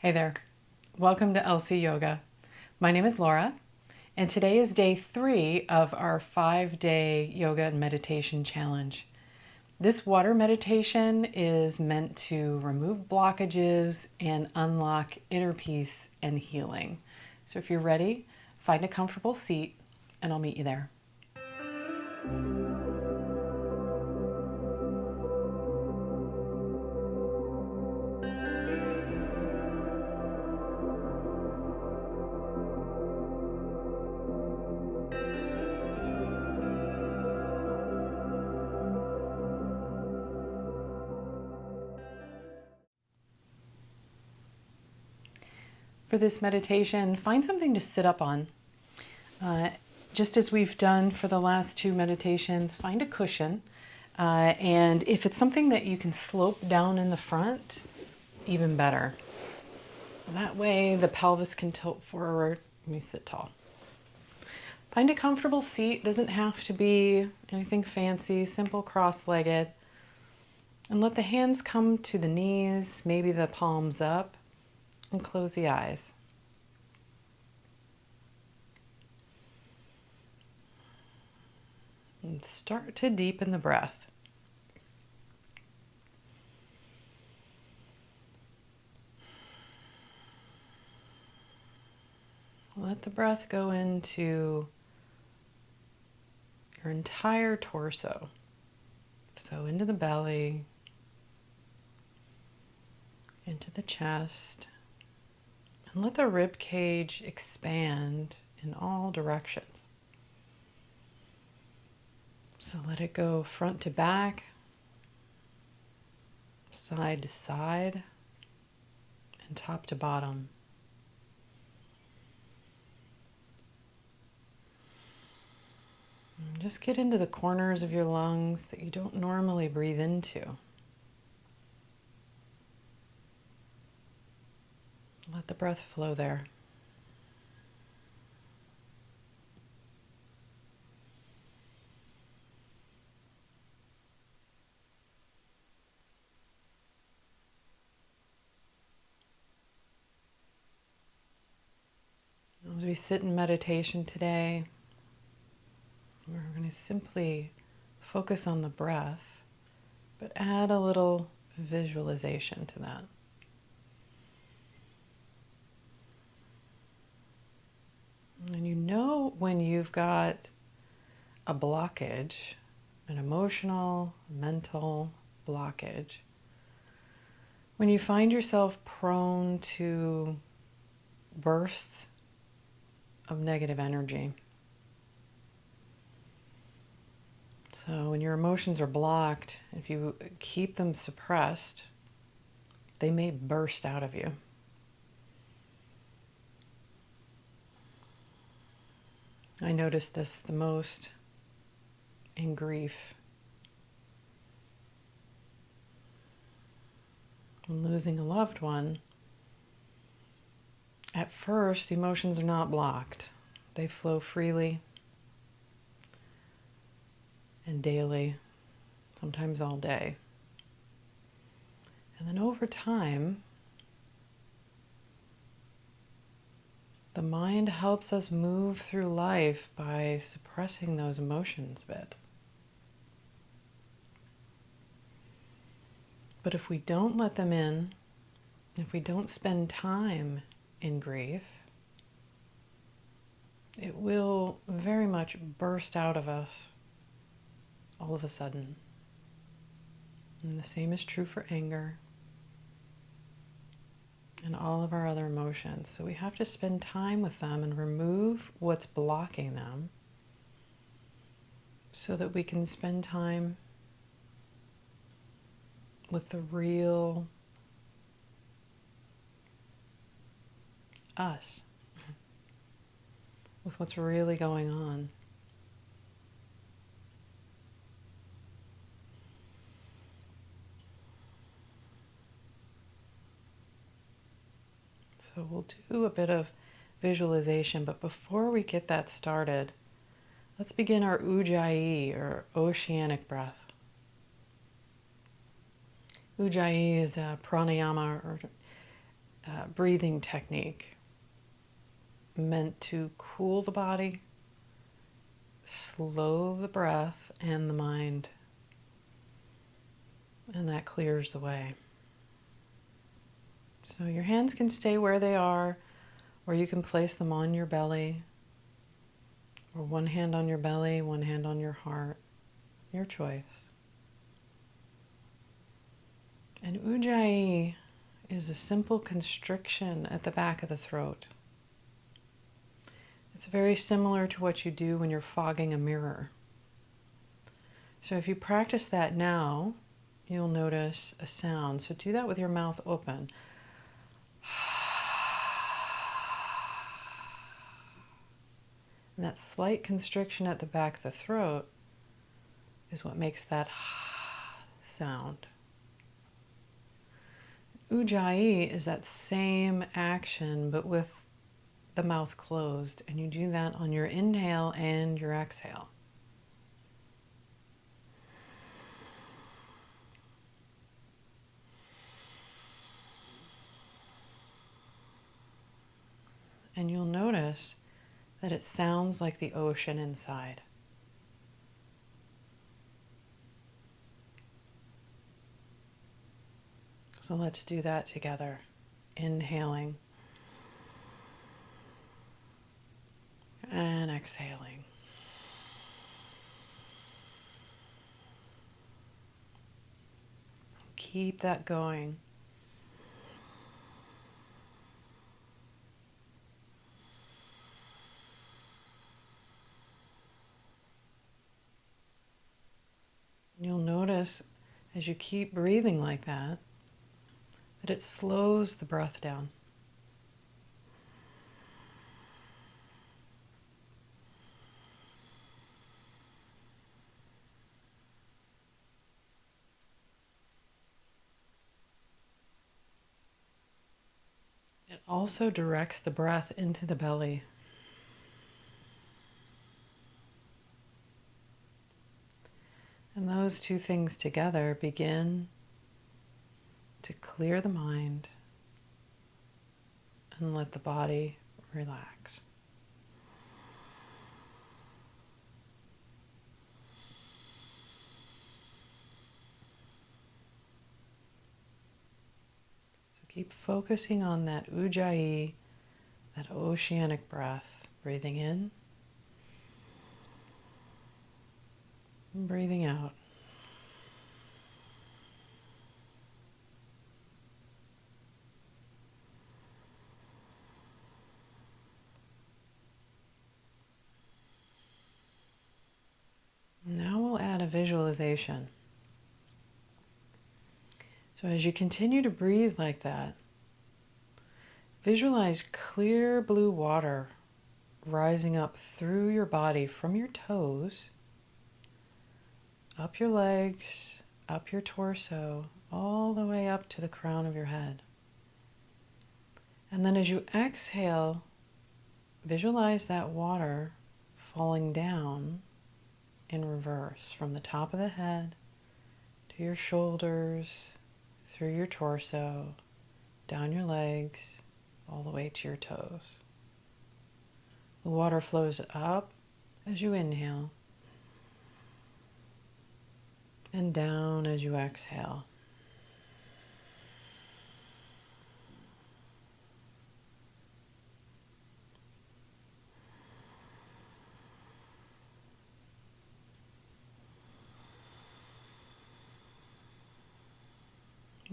Hey there, welcome to LC Yoga. My name is Laura, and today is day 3 of our 5-day yoga and meditation challenge. This water meditation is meant to remove blockages and unlock inner peace and healing. So if you're ready, find a comfortable seat and I'll meet you there. For this meditation, find something to sit up on. Just as we've done for the last 2 meditations, find a cushion. And if it's something that you can slope down in the front, even better. That way the pelvis can tilt forward when you sit tall. Find a comfortable seat. Doesn't have to be anything fancy, simple cross-legged. And let the hands come to the knees, maybe the palms up, and close the eyes. And start to deepen the breath. Let the breath go into your entire torso. So into the belly, into the chest, and let the rib cage expand in all directions. So let it go front to back, side to side, and top to bottom. And just get into the corners of your lungs that you don't normally breathe into. Let the breath flow there. As we sit in meditation today, we're going to simply focus on the breath, but add a little visualization to that. And you know when you've got a blockage, an emotional, mental blockage, when you find yourself prone to bursts of negative energy. So when your emotions are blocked, if you keep them suppressed, they may burst out of you. I notice this the most in grief. When losing a loved one, at first the emotions are not blocked. They flow freely and daily, sometimes all day. And then over time, the mind helps us move through life by suppressing those emotions a bit. But if we don't let them in, if we don't spend time in grief, it will very much burst out of us all of a sudden. And the same is true for anger and all of our other emotions. So we have to spend time with them and remove what's blocking them so that we can spend time with the real us, with what's really going on. So we'll do a bit of visualization, but before we get that started, let's begin our Ujayi, or oceanic breath. Ujayi is a pranayama, or breathing technique meant to cool the body, slow the breath and the mind, and that clears the way. So your hands can stay where they are, or you can place them on your belly, or one hand on your belly, one hand on your heart, your choice. And Ujayi is a simple constriction at the back of the throat. It's very similar to what you do when you're fogging a mirror. So if you practice that now, you'll notice a sound. So do that with your mouth open. And that slight constriction at the back of the throat is what makes that sound. Ujayi is that same action, but with the mouth closed, and you do that on your inhale and your exhale. And you'll notice that it sounds like the ocean inside. So let's do that together. Inhaling and exhaling. Keep that going. You'll notice as you keep breathing like that it slows the breath down. It also directs the breath into the belly. And those two things together begin to clear the mind and let the body relax. So keep focusing on that Ujayi, that oceanic breath, breathing in and breathing out. Now we'll add a visualization. So as you continue to breathe like that, visualize clear blue water rising up through your body from your toes, up your legs, up your torso, all the way up to the crown of your head. And then as you exhale, visualize that water falling down in reverse from the top of the head to your shoulders, through your torso, down your legs, all the way to your toes. The water flows up as you inhale and down as you exhale.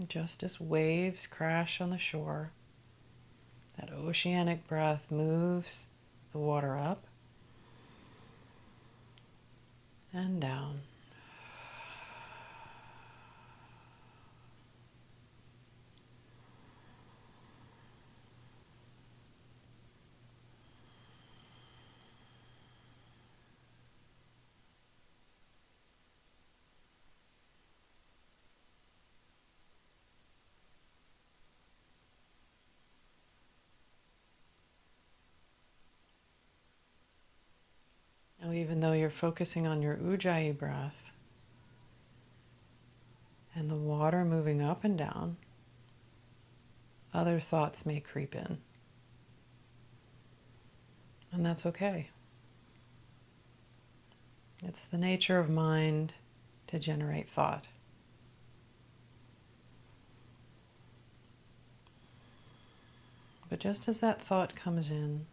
Just as waves crash on the shore, that oceanic breath moves the water up and down. Now, even though you're focusing on your Ujayi breath and the water moving up and down, other thoughts may creep in. And that's okay. It's the nature of mind to generate thought. But just as that thought comes in,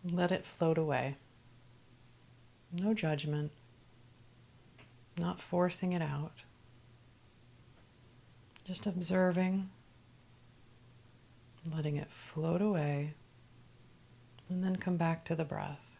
let it float away. No judgment, not forcing it out. Just observing, letting it float away, and then come back to the breath.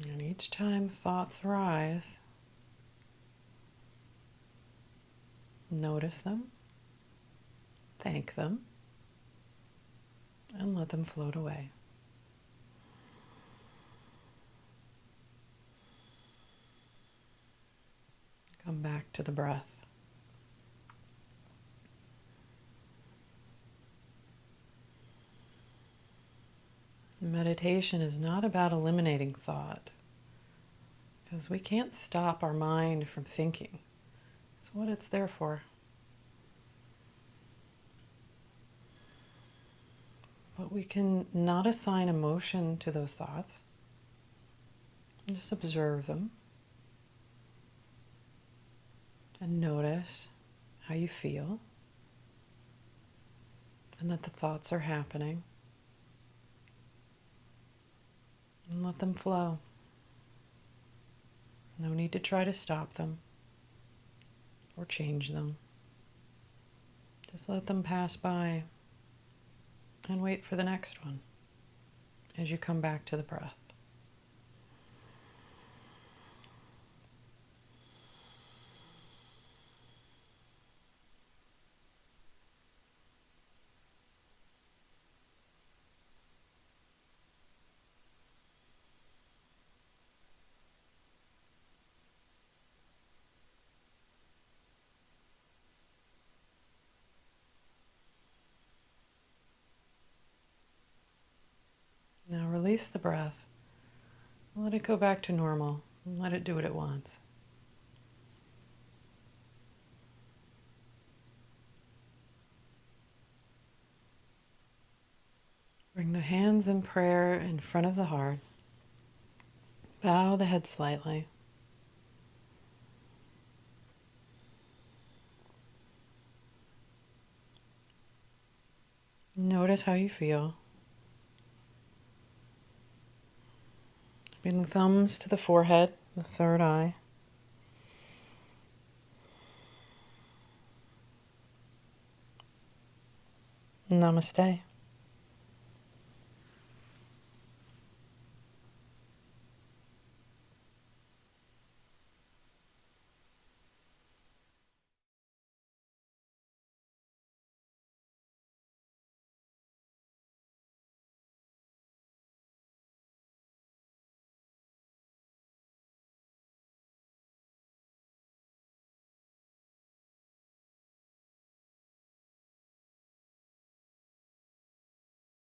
And each time thoughts arise, notice them, thank them, and let them float away. Come back to the breath. Meditation is not about eliminating thought, because we can't stop our mind from thinking. It's what it's there for. But we can not assign emotion to those thoughts. Just observe them and notice how you feel and that the thoughts are happening. And let them flow. No need to try to stop them or change them. Just let them pass by and wait for the next one as you come back to the breath. Now release the breath. Let it go back to normal. Let it do what it wants. Bring the hands in prayer in front of the heart. Bow the head slightly. Notice how you feel. Bring the thumbs to the forehead, the third eye. Namaste.